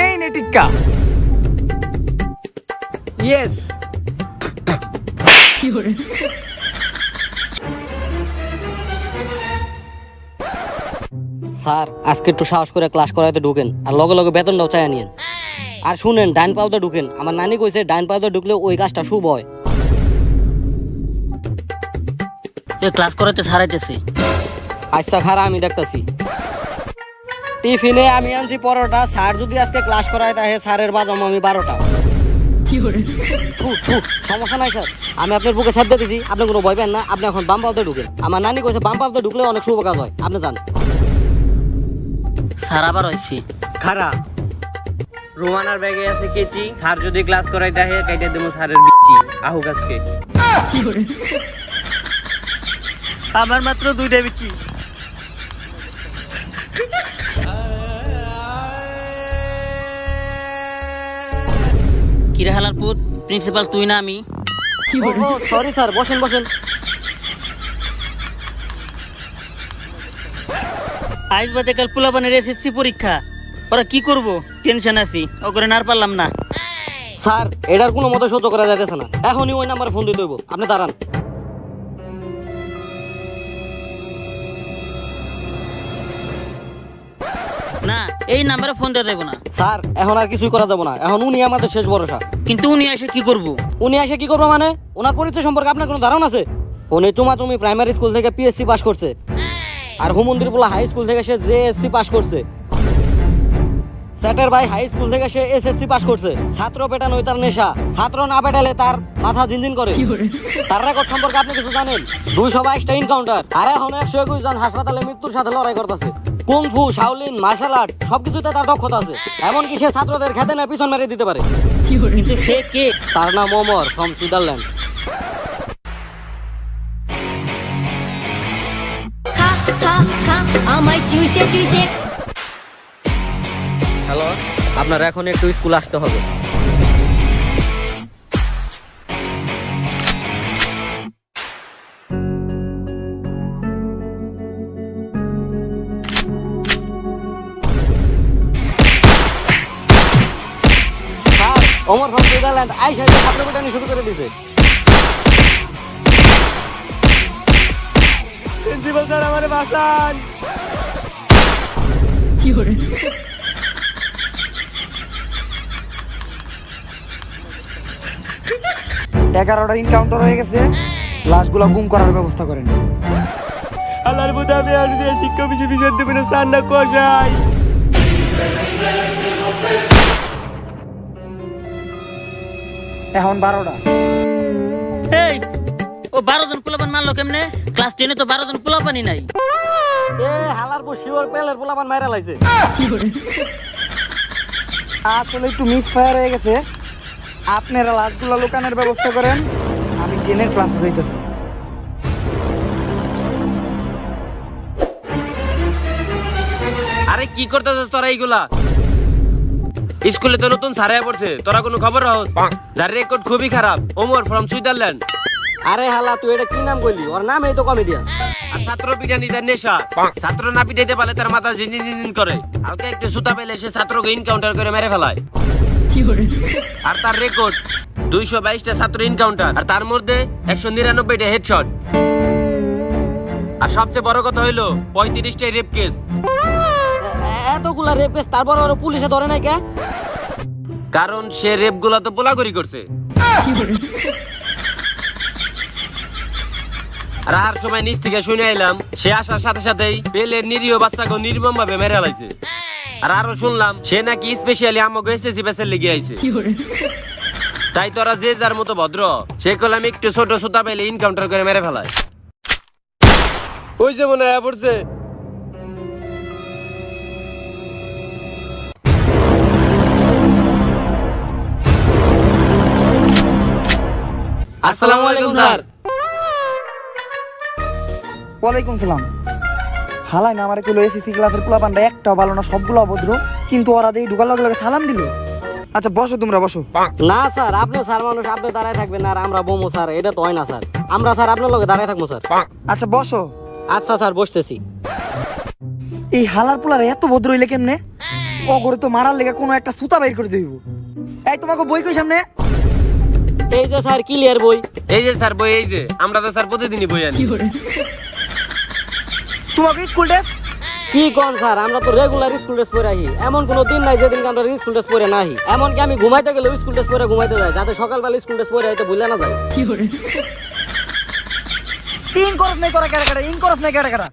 এই নে টিক্কা। Yes. Sir আজকে একটু সাহস করে ক্লাস করাইতে ঢুকেন, আর লগে লগে বেতনটাও চাই নিয়েন। আর শুনেন, ডাইন পাউতে ঢুকেন। আমার নানি কইছে ডাইন পাউতে ঢুকলে ওই কাজটা শুভ হয়। ক্লাস করাইতে ছাড়াইতেছি। আচ্ছা খারা, আমি দেখতাছি। টিফিনে আমি আনছি পরোটা। স্যার যদি আজকে ক্লাস করায় তাহে স্যারের বাজাম আমি 12টা। সমস্যা নাই স্যার, আমি আপনার বুকে ছাপ দিতেছি, আপনি কোনো ভয় পান না। আপনি এখন বাম পাউতে ঢুকেন। আমার নানি কইছে বাম পাউতে ঢুকলে অনেক শুভ কাজ হয়, আপনি যান। স্যার আবার হইছি খারা, রোমানার ব্যাগে আছে কেচি। স্যার যদি ক্লাস করাই তাহে কাইটা দেবো স্যারের বিচি। আহুক আজকে। আমার মাত্র 2টা বিচি। কিরে হালার পুত, প্রিন্সিপাল তুই না আমি? সরি স্যার, বসেন বসেন। আজ বাদে কাল পোলাপানের এসএসসি পরীক্ষা, ওরা কি করব টেনশন আছি, ও করে না পারলাম না। স্যার এটার কোনো মতো সহ্য করা যাইতেছে না, এখনই ওই নাম্বারে ফোন দিতে হইব। আপনি দাঁড়ান। না, এই নাম্বারে ফোন দিতে দেব না স্যার। এখন আর কিছুই করা যাব না, এখন উনি আমাদের শেষ ভরসা। কিন্তু উনি এসে কি করব? উনি এসে কি করবো মানে? ওনার পরিচয় সম্পর্কে আপনার কোনো ধারণা আছে? উনি চুমাচুমি প্রাইমারি স্কুল থেকে পিএসসি পাস করছে, আর হুমন্দির পোলা হাই স্কুল থেকে সে জেএসসি পাস করছে। স্যাটের ভাই হাই স্কুল থেকে সে এসএসসি পাস করছে। ছাত্র পেটানোই তার নেশা, ছাত্র না পেটালে তার মাথা জিনজিন করে। তার রেকর্ড সম্পর্কে আপনি কিছু জানেন? 222টা এনকাউন্টার, আর এখন 121 জন হাসপাতালে মৃত্যুর সাথে লড়াই করতেছে। কুংফু, শাওলিন, মার্শাল আর্ট সবকিছুতে তার দক্ষতা আছে। এমনকি সে ছাত্রদের খেতে না পিছন মেরে দিতে পারে। কিন্তু সে কে? তার নাম ওমর, ফ্রম সুইজারল্যান্ড। হ্যালো, আপনার এখন একটু স্কুল আসতে হবে। ওমর ফ্রম সুইজারল্যান্ড আইসা ছাত্র পিটানি শুরু করে দিয়েছে। প্রিন্সিপাল স্যার আমারে বাঁচান। 11টা এনকাউন্টার হয়ে গেছে, লাশগুলো গুম করার ব্যবস্থা করেন। আল্লাহর বুদ্ধ আমি আর শিক্ষা বিষয় বিষয় দেবেন স্যার না কষাই। এখন 12টা। এই ও 12 জন পোলাপান মারলো কেমনে? ক্লাস 10 এ তো 12 জন পোলাপানই নাই। এ হালার পর শিওর পেলের পোলাপান মাইরা লাইছে। আসলে একটু মিস ফায়ার হয়ে গেছে। আপনারা লাশগুলো লুকানোর ব্যবস্থা করেন, আমি 10-এর ক্লাসে যাইতেছি। আরে কি করতেছিস তোরা এইগুলা? স্কুলে তো নতুন স্যার আয়া পড়ছে, তোরা কোনো খবর রাখস? যার রেকর্ড খুবই খারাপ, ওমর ফ্রম সুইজারল্যান্ড। আরে হালা তুই এটা কি নাম কইলি? ওর নাম এই তো কমেডিয়ান। আর ছাত্র পিটানি তার নেশা। ছাত্র না পিটাইতে পারলে তার মাথা ঝিনঝিন ঝিনঝিন করে। হালকা একটু সুতা পেলে সে ছাত্রকে ইনকাউন্টার করে মেরে ফেলায়। আর তার রেকর্ড 222টা ছাত্র ইনকাউন্টার, আর তার মধ্যে 199টা হেডশট। আর সবচেয়ে বড় কথা হইলো 35টা রেপ কেস। এতগুলা রেপ কেস, তারপর ওর পুলিশে ধরে নাই কে? কারণ সে রেপ গুলা তো পোলাগরি করছে। আর আহার সময় নিচ থেকে শুনে এলাম সে আসার সাথে সাথেই পেলের নিরীহ বাচ্চাকে নির্মম ভাবে মেরে লাইছে। আর আরো শুনলাম সে নাকি স্পেশালি আমাকে এসএসসি ব্যাচের লেগে আইছে। তাই তোরা যে যার মতো ভদ্র, সে কলাম একটু ছোট সুতা পেলে ইনকাউন্টার করে মেরে ফেলায়। ওই যে মনে হয় পড়ছে। আসসালামু আলাইকুম স্যার। ওয়ালাইকুম সালাম। হালাই না আমারে কইলো এসএসসি ক্লাসের পোলাপানটা একটাও ভালো না, সবগুলো অভদ্র। কিন্তু ওরা দেই ঢুকার লগে লগে সালাম দিল। আচ্ছা বসো, তোমরা বসো। না স্যার, আপনি স্যার মানুষ, আপনি দাঁড়ায় থাকবেন আর আমরা বমু স্যার, এটা তো হয় না স্যার। আমরা স্যার আপনার লগে দাঁড়ায় থাকবো স্যার। আচ্ছা বসো। আচ্ছা স্যার, বসতেছি। এই হালার পোলার এত ভদ্র হইলে কেমনে? অগরে তো মারার লেগে কোনো একটা সুতা বাইর করে দেব। এই তোমাকে বই কই সামনে? এই যে স্যার ক্লিয়ার বই। এই যে স্যার বই, এই যে আমরা তো স্যার প্রতিদিনই বই আনি। তোমাকে স্কুল ড্রেস? কি কোন স্যার, আমরা তো রেগুলার স্কুল ড্রেস পরে আহি। এমন কোনো দিন নাই যেদিন আমরা স্কুল ড্রেস পরে না আহি। এমনকি আমি ঘুমাইতে গেলে স্কুল ড্রেস পরে ঘুমাইতে যাই, যাতে সকালবেলা স্কুল ড্রেস পরে আইতে ভুলে না যায়। ইন করস নাই তোরা কেডা কেডা? ইন করস নাই কেডা কেডা?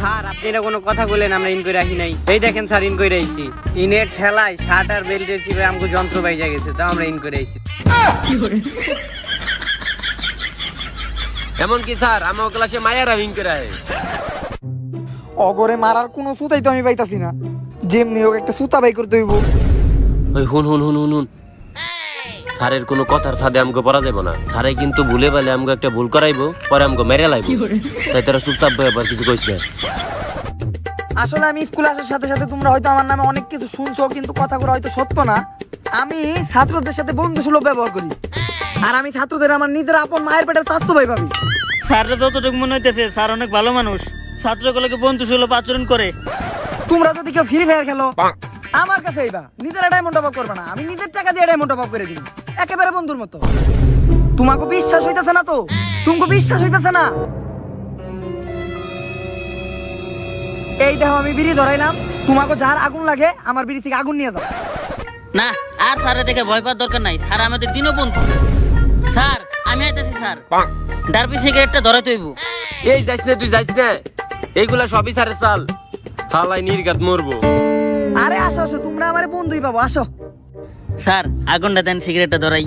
স্যার আপনি এটা কোনো কথা বলেন, আমরা ইন করে রাখি নাই। এই দেখেন স্যার ইন করে আইছি। ইনের ঠেলায় শার্ট আর বেল্টের চিপে আমাকে যন্ত্র বাইজা গেছে, তাও আমরা ইন করে আইছি। এমনকি স্যার আমার ক্লাসে মায়েরা উইং করে আয়। অগরে মারার কোনো সুতাই তো আমি পাইতাছি না। যেমনি হোক একটা সুতা বাই করতে হইব। ওই হুন হুন হুন হুন হুন, স্যারের কোনো কথার ফাঁদে আমাকে পড়া যাবে না। স্যারে কিন্তু ভুলে বলে আমাকে একটা ভুল করাইবো, পরে আমাকে মেরে লাইব। তাই তারা চুপচাপ বই আবার কিছু কইস না। আসলে আমি স্কুলে আসার সাথে সাথে তোমরা হয়তো আমার নামে অনেক কিছু শুনছো, কিন্তু কথাগুলো হয়তো সত্য না। আমি ছাত্রদের সাথে বন্ধুসুলভ ব্যবহার করি, আর আমি ছাত্রদের আমার নিজের আপন মায়ের পেটের স্বাস্থ্য ভাই ভাবি। স্যাররা যতটুকু মনে হইতেছে স্যার অনেক ভালো মানুষ, ছাত্রগুলোকে বন্ধুসুলভ আচরণ করে। তোমরা যদি কেউ ফ্রি ফায়ার খেলো আমার কাছে আইবা, নিজেরা ডায়মন্ড টপ আপ করবে না, আমি নিজের টাকা দিয়ে ডায়মন্ড টপ আপ করে দিই, একেবারে বন্ধুর মতো। তোমাকে বিশ্বাস হইতাছে না তো? তোমাকে বিশ্বাস হইতাছে না? এই দেখো আমি বিড়ি ধরাইলাম, তোমাকে যার আগুন লাগে আমার বিড়ি থেকে আগুন নিয়ে যাও। না, আর স্যারের দেখে ভয় পাওয়ার দরকার নাই, স্যার আমাদের দিনও বন্ধু। স্যার আমি আইতাছি স্যার, ডারবি সিগারেটটা ধরাতে হইব। এই যাইস না, তুই যাইস না, এইগুলা সবই স্যারের চাল। হালাই নির্গাত মরবো। আরে আসো আসো, তোমরা আমার বন্ধুই পাবো, আসো। স্যার আগুনটা দেন, সিগারেটটা ধরাই।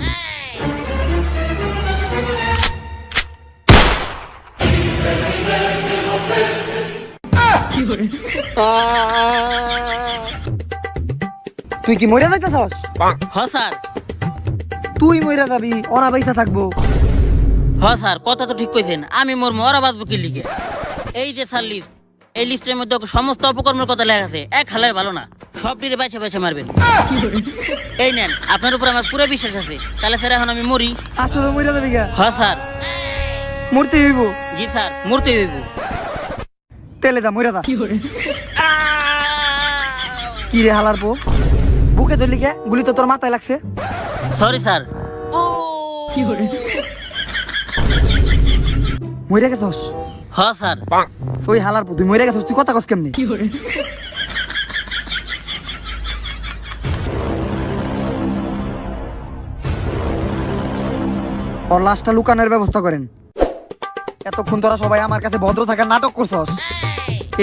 তুই কি মইরা যাইতেছস? হ স্যার, তুই মইরা যাবি, ওরা বাইসা থাকবো। হ স্যার, কথা তো ঠিক কইছেন। আমি মোর মরা বাঁচবো কি লিগে? এই যে স্যার লিস্ট, এই লিস্টের মধ্যে সমস্ত অপকর্মের কথা লেখা আছে। এক হালায় ভালো না, সব দিনে বাইছে বাইছে মারবেন। এই নেন, আপনার উপর আমার পুরো বিশ্বাস আছে। তাহলে স্যার এখন আমি মরি? আসলে মইরা যাবি গা? হ স্যার। মরতে হইব? জি স্যার, মরতে হইব। তেলে যা, মইরা যা। কি রে হালার পো, বুকে ধরলি কে? গুলি তো তোর মাথায় লাগছে। Sorry sir. মইরা গেছস? হ স্যার। ওই হালার পো, তুই মইরা গেছস, তুই কথা কস কেমনি? ওর লাশটা লুকানোর ব্যবস্থা করেন। এতক্ষণ তোরা সবাই আমার কাছে ভদ্র থাকার নাটক করছস।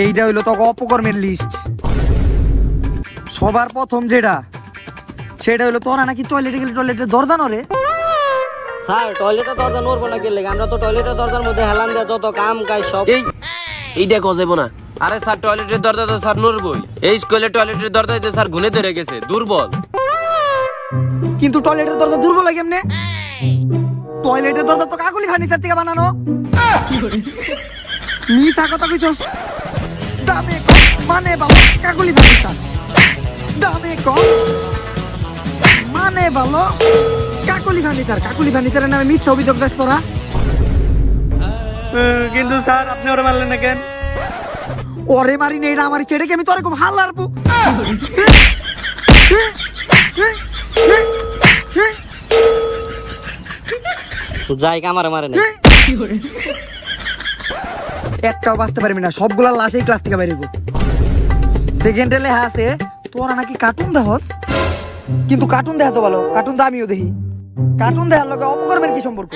এইটা হইলো তোকে অপকর্মের লিস্ট। সবার প্রথম যেটা, সেটা হইলো তোরা নাকি টয়লেটে গেলে টয়লেটের দরজা নড়ে। স্যার টয়লেটের দরজা নড়বো না গেলে, আমরা তো টয়লেটের দরজার মধ্যে হেলান দেয়া যত কাম কাজ সব। এইটা কজাইব না। আরে স্যার টয়লেটের দরজা তো স্যার নড়বই। এই স্কুলে টয়লেটের দরজাতে স্যার গুনে ধরে গেছে, দুর্বল। কিন্তু টয়লেটের দরজা দুর্বল লাগে এমনে? টয়লেটের দরজা তো কাকুলি ফার্নিচার থেকে বানানো। মিথ্যা কথা কইছস। দামে কম মানে বাবা কাকুলি ফার্নিচার, দামে কম মানে ভালো কাকুলি ফার্নিচার। কাকুলি ফার্নিচারের নামে মিথ্যা অভিযোগ দেখ তোরা। কিন্তু স্যার আপনি ওরা মারলেন না কেন? ওরে মারি নেই, আমার ছেড়ে কি আমি তোর এরকম হাল্লার পু? যাই কামারে মারে না। একটাও বাঁচতে পারবি না, সবগুলা লাশ এই ক্লাস থেকে বেরিয়ে। সেকেন্ডে লেখা আছে তোরা নাকি কার্টুন দেখস, কিন্তু কার্টুন দেখা তো ভালো, কার্টুন তো আমিও দেখি। কার্টুন দেখার লোকে অপকর্মের কি সম্পর্ক?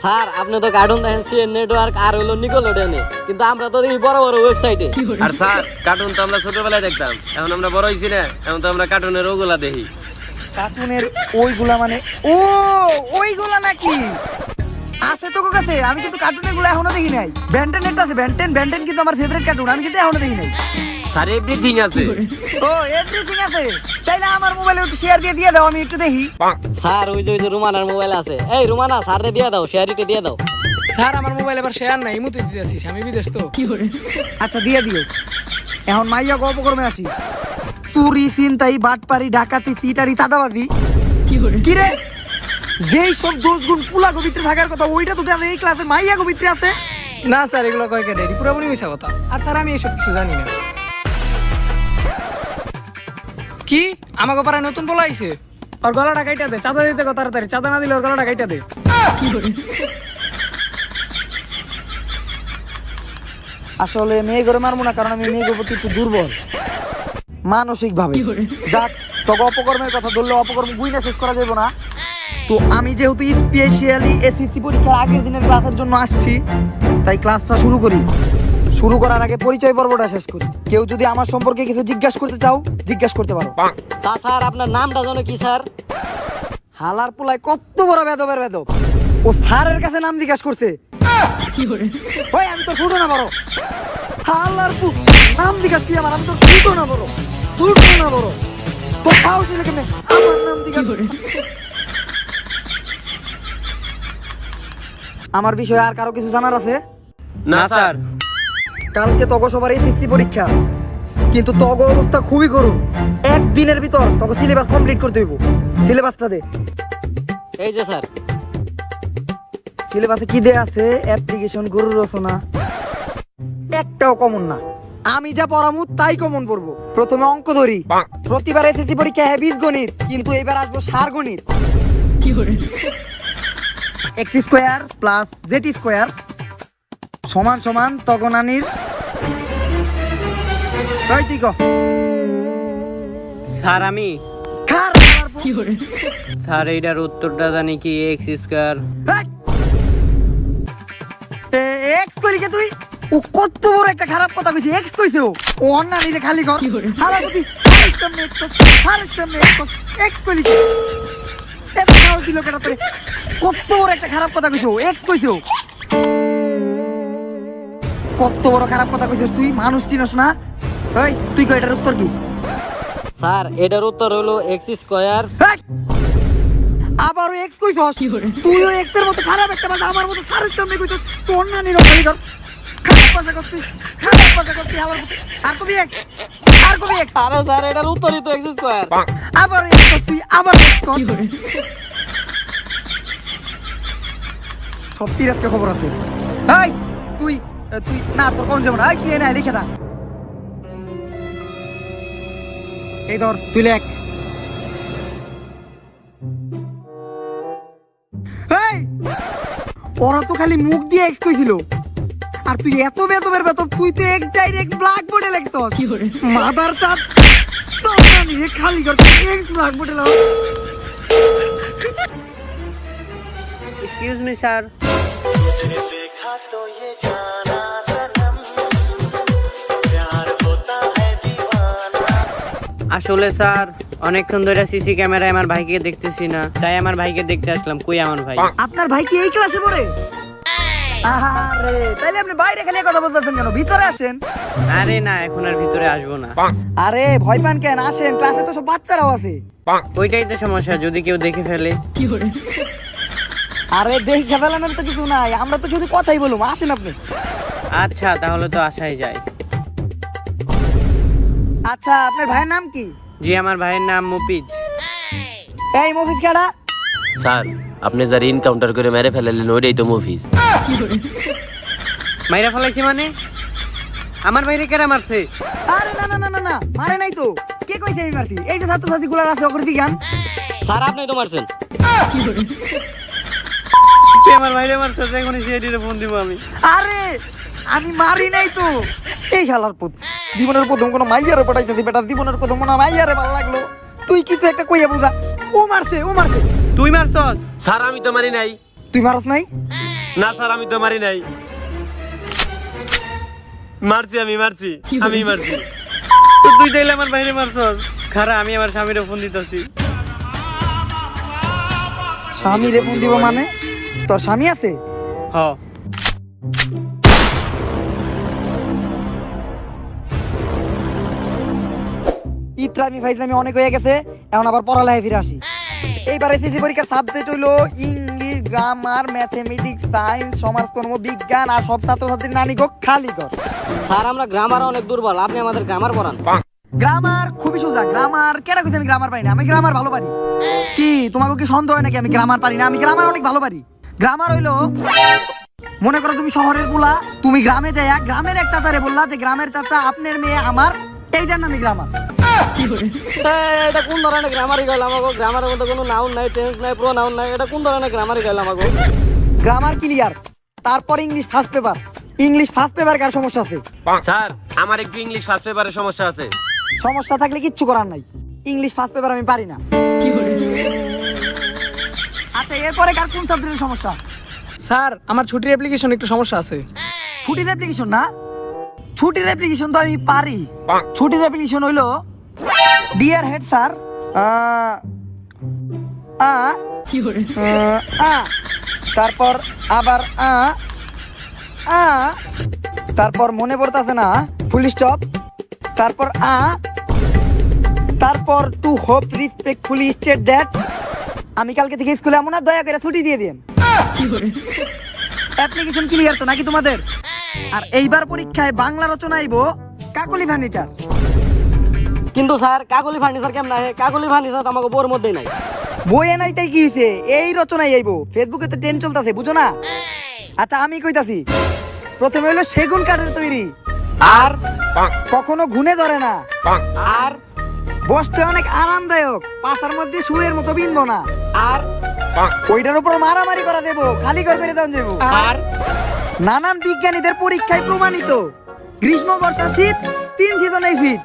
স্যার আপনি তো কার্টুন দেখেন সিএন নেটওয়ার্ক আর হইলো নিকোলোডিয়ানে, কিন্তু আমরা তো দেখি বড় বড় ওয়েবসাইটে। আর স্যার কার্টুন তো আমরা ছোটবেলায় দেখতাম, এখন আমরা বড় হইছি না, এখন তো আমরা কার্টুনের ওগুলা দেখি। কার্টুনের ওইগুলা মানে ও ওইগুলা নাকি আছে তোর কাছে? আমি কিন্তু কার্টুনের গুলো এখনো দেখি নাই। ব্যান্টেন নেট আছে, ব্যান্টেন ব্যান্টেন কিন্তু আমার ফেভারিট কার্টুন, আমি কিন্তু এখনো দেখি নাই। স্যার এভরিথিং আছে। ও এভরিথিং আছে, তাইলে আমার মোবাইলে একটু শেয়ার দিয়ে দাও, আমি একটু দেখি। স্যার ওই যে রুমানার মোবাইল আছে। এই রুমানা স্যাররে দিয়ে দাও, শেয়ারিতে দিয়ে দাও। স্যার আমার মোবাইল এবার শেয়ার নাই, ইমুতে দিতেছি, আমি বিদেশ তো। আচ্ছা দিয়ে দিও। এখন মাইয়া অপকর্মে আসি। চুরি, ছিনতাই, বাটপারি, ডাকাতি, সিটারি, চাঁদাবাজি। কি রে, যেই সব দোষ গুণ পুলা গোবিত্রে থাকার কথা, ওইটা তো এই ক্লাসে মাইয়া গোবিত্রে আছে। না স্যার এগুলো কয় কেটে পুরোপুরি মিশা কথা। আর স্যার আমি এসব কিছু জানি না। কি আমাকে পাড়ায় নতুন পোলা আইছে ওর গলাটা কাইটা দে চাঁদা দিতে কত তাড়াতাড়ি চাঁদা না দিলে ওর গলাটা কাইটা দে আসলে মেয়ে করে মারবো না, কারণ আমি মেয়ে প্রতি একটু দুর্বল মানসিক ভাবে। যাক, তোকে অপকর্মের কথা ধরলে অপকর্ম বুঝনা শেষ করা যাবে না। তো আমি যেহেতু স্পেশালি এসএসসি পরীক্ষার আগের দিনের ক্লাসের জন্য আসছি, তাই ক্লাসটা শুরু করি। শুরু করার আগে পরিচয় পর্বটা শেষ করি। কেউ যদি আমার সম্পর্কে কিছু জিজ্ঞাসা করতে চাও, জিজ্ঞাসা করতে পারো। তা স্যার আপনার নামটা জানো কি স্যার? হালার পোলায় কত বড় বেদবের বেদব, ও স্যারের কাছে নাম জিজ্ঞাসা করছে। ওই আমি তো ফুটো না বড়, হালার নাম জিজ্ঞাসা কি আমার, আমি তো ফুটো না বড়, ফুটো না বড়, তো সাহস হইলে কেমনে আমার নাম জিজ্ঞাসা। আমার বিষয়ে আর কারো কিছু জানার আছে? না স্যার। কালকে তগো সবার এসএসসি পরীক্ষা, কিন্তু তগো অবস্থা খুবই করুন। একদিনের ভিতর তগো সিলেবাস কমপ্লিট করতে হইব। সিলেবাসটা দে। এই যে স্যার। সিলেবাসে কি দেয়া আছে? অ্যাপ্লিকেশন, গরু রচনা, একটাও কমন না। আমি যা পড়ামু তাই কমন পড়বো। প্রথমে অঙ্ক ধরি। প্রতিবার এসএসসি পরীক্ষা বীজগণিত, কিন্তু এবার আসবো সার গণিত। X square plus Z square সমান সমান তগনানির। তাই তুই কহ। স্যার আমি খার স্যার এইটার উত্তরটা জানি কি এক্স স্কোয়ার। এক্স কইলি কে তুই? ও কত বড় একটা খারাপ কথা কইছে। এক্স কইছে ও অন্যানিরে খালি কর। হালাপতি হারের সামনে এক্স কইলি কে? এত সাহস দিল কেন তোরে? কত বড় একটা খারাপ কথা কইছো। এক্স কইছো, কত বড় খারাপ কথা কইছিস তুই। মানুষ চিনস না? ওই তুই কই এটার উত্তর কি? স্যার এটার উত্তর হলো এক্স স্কোয়ার। আবারও এক্স কইছস? তুইও এক্স এর মতো খারাপ একটা বাজা আমার মতো সারের সামনে কইছস। তো অন্যানির খালি কর। খারাপ ভাষা করছিস, খারাপ ভাষা করছিস। আর কবি এক্স, আর কবি এক্স। আরে স্যার এটার উত্তরই তো এক্স স্কোয়ার। আবার এক্স কর তুই, আবার এক্স কর। সত্যি আজকে খবর আছে। এই তুই তুই না, তোর কোন যাবো না। এই তুই এনে লিখে দা। এই ধর তুই লেখ। এই ওরা তো খালি মুখ দিয়ে এক্স কইছিল, আর তুই এত বেতবের বেতব, তুই তো এক ডাইরেক্ট ব্ল্যাকবোর্ডে লিখছস। মাদার চাঁদ তো জানি খালি কর এক্স ব্ল্যাকবোর্ডে লাও। Excuse me sir. আসলে স্যার অনেকক্ষণ ধরে সিসি ক্যামেরায় আমার ভাইকে দেখতেছি না, তাই আমার ভাইকে দেখতে আসলাম। কই আমার ভাই? আপনার ভাই কি এই ক্লাসে পড়ে? আরে তাইলে আপনি বাইরে খালি কথা বলতেছেন কেন? ভিতরে আসেন। আরে না, এখন আর ভিতরে আসবো না। আরে ভয় পান কেন? আসেন, ক্লাসে তো সব বাচ্চারাও আছে। ওইটাই তো সমস্যা, যদি কেউ দেখে ফেলে। আরে দেখে ফেলানোর তো কিছু নাই, আমরা তো শুধু কথাই বলুম। আসেন আপনি। আচ্ছা তাহলে তো আসাই যায়। আচ্ছা আপনার ভাইয়ের নাম কি? জি আমার ভাইয়ের নাম মুফিজ। এই মফিজ কেডা? স্যার আপনি যারা এনকাউন্টার করে মেরে ফেলালেন ওইটাই তো মুভিস। মাইরা ফেলাইছে মানে? আমার ভাইরে কেরা মারছে? আরে না না না না না, মারে নাই তো। কে কইছে আমি মারছি? এই যে ছাত্রছাত্রী গুলা আছে অকৃতি জ্ঞান। স্যার আপনি তো মারছেন। তুই আমার ভাইরে মারছে, এখন সিআইডিরে ফোন দিব আমি। আরে আমি মারি নাই তো। এই শালার পুত, জীবনের প্রথম কোনো মাইয়ারে পটাইতেছি বেটা। জীবনের প্রথম কোনো মাইয়ারে ভালো লাগলো। তুই কিছু একটা কইয়া বুঝা। ও মারছে, ও মারছে। তুই মারছস? স্যার আমি তো মারি নাই। তুই মারছ নাই? না স্যার আমি তো মারি নাই। মারছি, আমি মারছি। তো তুই তাইলে আমার ভাইরে মারছস? খারা, আমি আমার স্বামীরে ফোন দিতেছি। স্বামী রে ফোন দিব মানে? তোর স্বামী আছে? হ। ইত্রামি ফাইজলামি অনেক হয়ে গেছে, এখন আবার পড়ালেখায় ফিরে আসি। এইবার এসএসসি পরীক্ষার সাবজেক্ট হইলো ইংলিশ, গ্রামার, ম্যাথমেটিক্স, সায়েন্স, সমাজকর্ম, বিজ্ঞান। আর সব ছাত্রছাত্রীর নানি গো খালি কর। স্যার আমরা গ্রামার অনেক দুর্বল, আপনি আমাদের গ্রামার পড়ান। গ্রামার খুবই সোজা। গ্রামার কেডা কইছে আমি গ্রামার পারি না? আমি গ্রামার ভালো পারি। কি তোমাকে কি সন্দেহ হয় নাকি আমি গ্রামার পারি না? আমি গ্রামার অনেক ভালো পারি। গ্রামার হইলো, মনে করো তুমি শহরের পোলা, তুমি গ্রামে যাইয়া গ্রামের এক চাচারে বললা যে গ্রামের চাচা আপনার মেয়ে আমার, এইটার নামই গ্রামার। এটা কোন ধরনের গ্রামারি গাইল আমাকে? গ্রামারের মধ্যে কোনো নাউন নাই, টেন্স নাই, প্রোনাউন নাই, এটা কোন ধরনের গ্রামারি গাইল আমাকে? গ্রামার ক্লিয়ার, তারপর English first paper. English first paper কার সমস্যা আছে? স্যার আমার একটু ইংলিশ ফার্স্ট পেপারের সমস্যা আছে। সমস্যা থাকলে কিচ্ছু করার নাই, ইংলিশ ফার্স্ট পেপার আমি পারি না। আচ্ছা এরপরে কার কোন সাবজেক্টের সমস্যা? স্যার আমার ছুটির অ্যাপ্লিকেশন একটু সমস্যা আছে। ছুটির অ্যাপ্লিকেশন না? ছুটির অ্যাপ্লিকেশন তো আমি পারি। ছুটির অ্যাপ্লিকেশন হইলো ডিয়ার হেড স্যার তারপর আবার তারপর মনে পড়তেছে না, ফুল স্টপ, তারপর তারপর টু হোপ রিসপেক্টফুলি স্টেট দ্যাট আমি কালকে থেকে স্কুলে এমন না, দয়া করে ছুটি দিয়ে দিন। অ্যাপ্লিকেশন ক্লিয়ার তো নাকি তোমাদের? আর এইবার পরীক্ষায় বাংলা রচনা আইবো কাকলি ফার্নিচার। কিন্তু স্যার কাকলি ফার্নিচার কেমন হয়? কাকলি ফার্নিচার আমাকে বোর মধ্যেই নাই। বইয়ে নাই তাই কি হইছে? এই রচনাই আইবো, ফেসবুকে তো ট্রেন্ড চলতেছে, বুঝো না? আচ্ছা আমি কইতাছি, প্রথমে হইলো সেগুন কাঠের তৈরি, আর কখনো ঘুনে ধরে না, আর বসতে অনেক আরামদায়ক, পাশার মধ্যে শুয়ের মতো বিনবো না, আর ওইটার উপর মারামারি করা দেবো, খালি ঘর করে দেওয়া যাবো। আর নানান বিজ্ঞানীদের পরীক্ষায় প্রমাণিত, গ্রীষ্ম বর্ষা শীত 3 সিজনেই ফিট,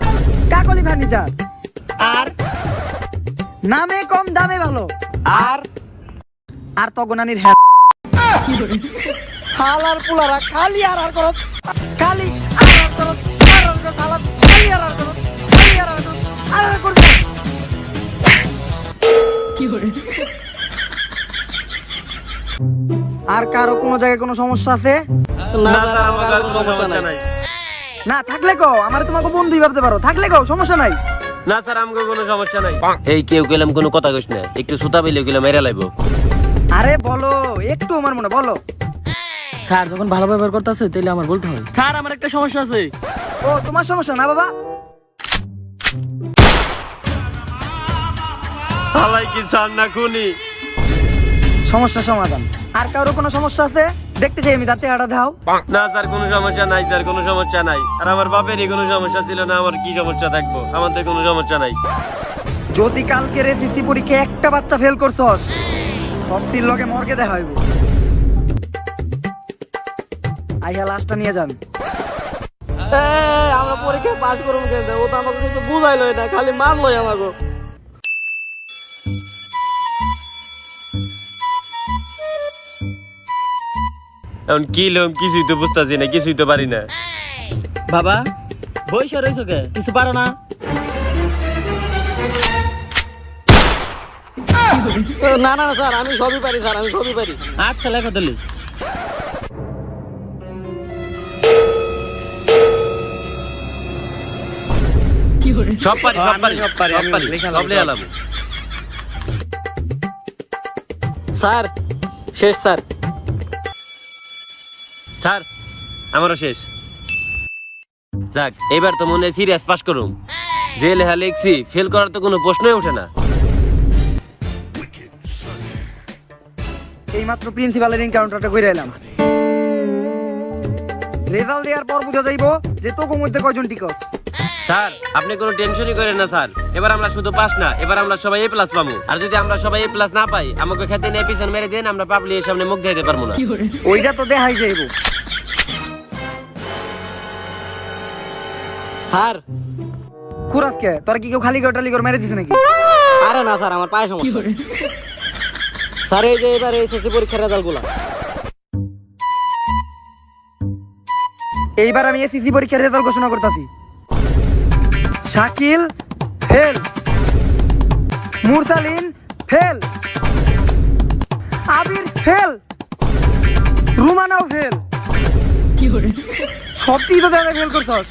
কাকলি ফার্নিচার। আর নামে কম দামে ভালো, আর আর তগনানির হালার পুলারা খালি আর করত, খালি আর করত, খালি আর করত, খালি আর করত, আর করত। আর কারো কোনো জায়গায় কোনো সমস্যা আছে? না না স্যার স্যার আমার আমার আর কোনো কোনো সমস্যা সমস্যা নাই। নাই। না থাকলে কও, আমার তোমাকে বন্ধুই ভাবতে পারো, থাকলে কও, সমস্যা নাই। না স্যার আমাকে কোনো সমস্যা নাই। এই কেউ গেলাম কোনো কথা কইস না, একটু সুতা পেলে গেলাম মেরে লাইবো। আরে বলো একটু, আমার মনে বলো। স্যার যখন ভালো ব্যবহার করতেছে তাহলে আমার বলতে হয়। স্যার আমার একটা সমস্যা আছে। ও তোমার সমস্যা না বাবা? হালাই কি স্যার না খুনি? সমস্যা সমাধান। আর কারো কোনো সমস্যা আছে? দেখতে চাই আমি, তাতে আড়া দাও। না স্যার কোনো সমস্যা নাই, স্যার কোনো সমস্যা নাই। আর আমার বাপেরই কোনো সমস্যা ছিল না, আমার কি সমস্যা থাকবো? আমার তো কোনো সমস্যা নাই। যদি কালকে এসএসসি পরীক্ষায় একটা বাচ্চা ফেল করছস, সবটির লগে মর্গে দেখা হইব। আইয়া লাস্টটা নিয়ে যান। আমরা পরীক্ষায় পাস করবো কেন? ও তো আমাকে কিছু বুঝাইলই না, খালি মারলই আমাকে। এখন কি লোম কিছুই তো বুঝতেছি না, কিছুই তো পারি না। বাবা বইস রইছো কে? কিছু পারো না? না না স্যার আমি সবই পারি, স্যার আমি সবই পারি। আচ্ছা লেখো দিলি। সব পারি, সব আমি পারি, সব পারি, সব আমি পারি, লেখা সব লাগবে। লেখালাম। স্যার শেষ স্যার। স্যার আমারও শেষ। যাক এবার তো মনে হয় সিরিয়াস পাস করুম। যে লেখা লিখছি ফেল করার তো কোনো প্রশ্নই ওঠে না। এইমাত্র প্রিন্সিপালের এনকাউন্টারটা কইরা এলাম। রেজাল্ট দেওয়ার পর বুঝা যাইবো যে তোকে মধ্যে কয়জন টিকস। স্যার আপনি কোনো টেনশনই করেন না স্যার, এবার আমরা শুধু পাস না, এবার আমরা সবাই এ প্লাস পাবো। আর যদি আমরা সবাই এ প্লাস না পাই, আমাকে খেতে নিয়ে পিছন মেরে দেন, আমরা পাবলিকের সামনে মুখ দেখাইতে পারবো না। ওইটা তো দেখাই যাইবো। স্যার খুরাতকে তোরা কি কেউ খালি টালি করে মেরে দিছে নাকি? আরে না স্যার আমার পায়ে সমস্যা। স্যার এই যে এবার এসএসসি পরীক্ষার রেজাল্ট গুলা। এইবার আমি এসএসসি পরীক্ষার রেজাল্ট ঘোষণা করতেছি। শাকিল ফেল, মুরসালিন ফেল, আবির ফেল, রুমানাও ফেল। সবটি তো দেখা ফেল করছস।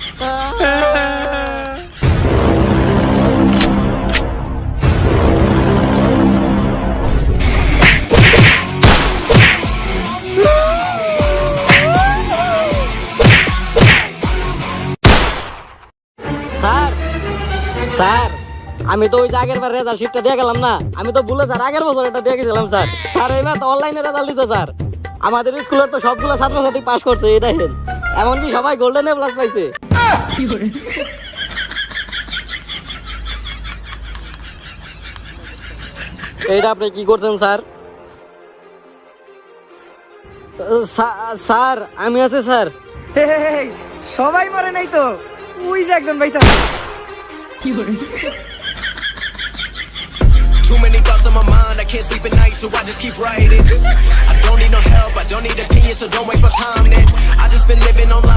স্যার স্যার আমি তো ওই যে আগের বার রেজাল্ট শিটটা দিয়ে গেলাম না, আমি তো ভুলে স্যার আগের বছর এটা দিয়ে গেছিলাম স্যার। স্যার এবার তো অনলাইনে রেজাল্ট দিচ্ছে স্যার। আমাদের স্কুলের তো সবগুলো ছাত্রছাত্রী পাস করছে, এই দেখেন এমনকি সবাই গোল্ডেন এ প্লাস পাইছে। এইটা আপনি কি করছেন স্যার? স্যার আমি আছি স্যার। হেই, সবাই মরে নাই তো, ওই যে একজন ভাই Too many thoughts on my mind, I can't sleep at night, so I just keep writing. I don't need no help, I don't need opinions, so don't waste my time then. I just been living on life.